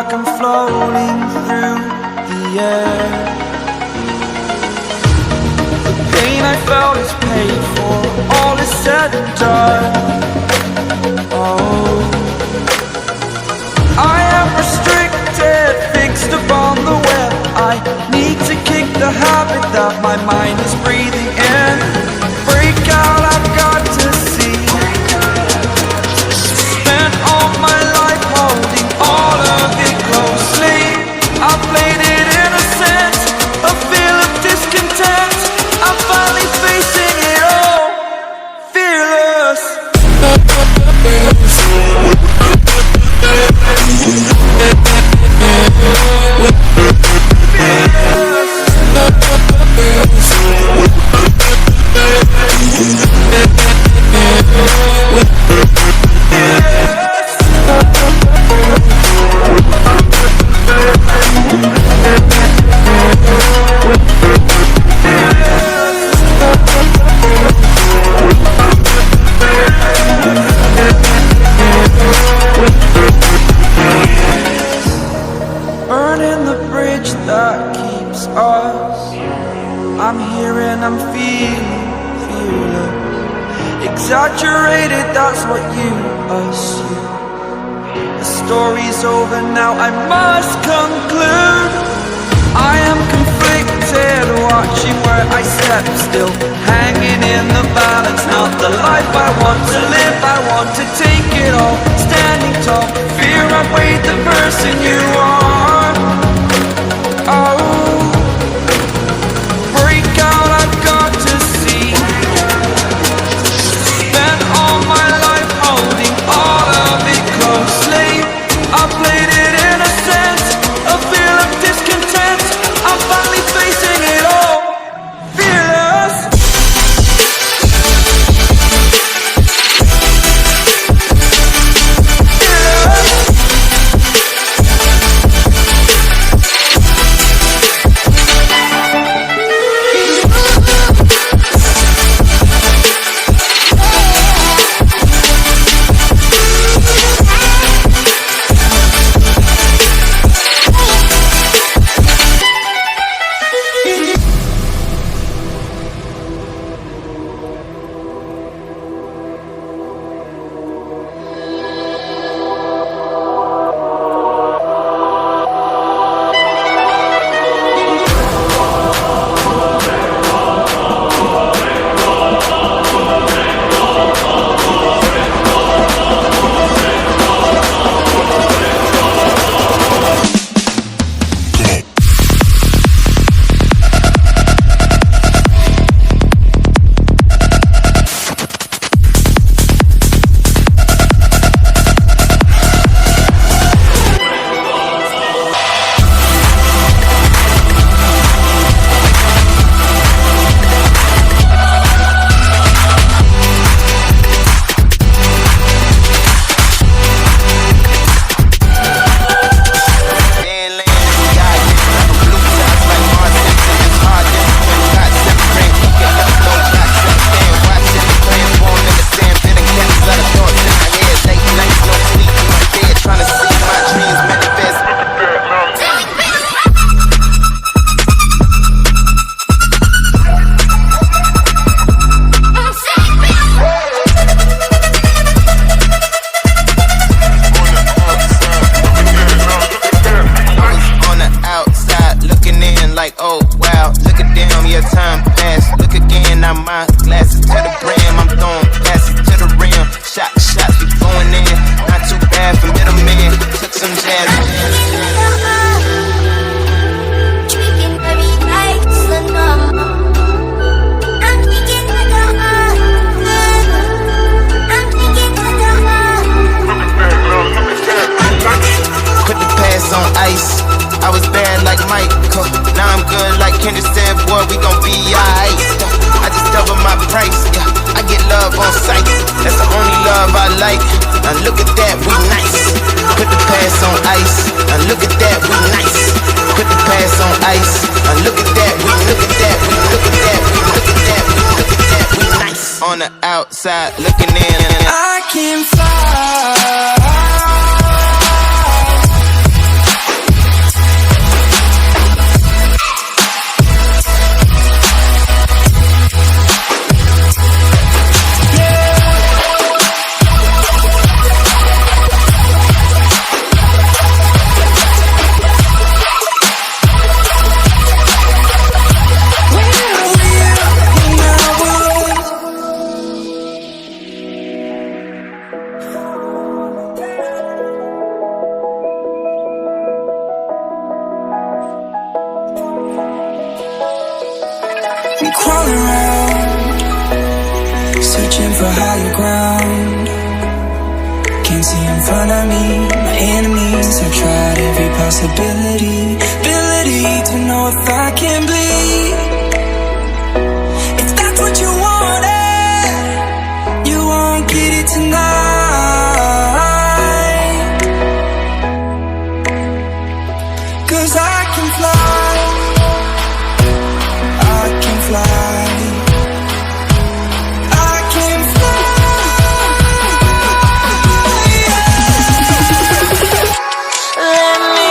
like I'm floating through the air. The pain I felt is paid for, all is said and done. Oh, I am restricted, fixed upon the web. I need to kick the habit that my mind is breathing in. Break out, I've got to see. Spent all my life holding all of it closely. I played it innocent, a feel of discontent. I'm finally facing it all, fearless. Burning the bridge that keeps us. I'm here and I'm feeling fearless. Exaggerated, that's what you assume. The story's over now, I must conclude. I am conflicted, watching where I step still, hanging in the balance. Not the life I want to live, I want to take it all. Standing tall, fear outweighed the person you are. Oh, break out, I've got to see. Spent all my life holding all of it closely. I played it innocent, a feel of discontent. I'm finally facing it all, fearless. Now look at that, we nice. Put the past on ice. Now look at that, we nice. Put the past on ice. Now look at that, we look at that, we look at that, we look at that, we look at that, we nice. On the outside looking in. I can fly. crawling around, searching for higher ground. Can't see in front of me, my enemies. I've tried every possibility, ability to know if I can bleed. If that's what you wanted, you won't get it tonight. 'Cause I can fly, I can fly, I can fly. Let me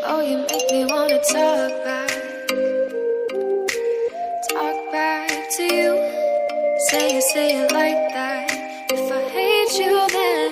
oh, you make me wanna talk back to you. Say it like that. If I hate you, then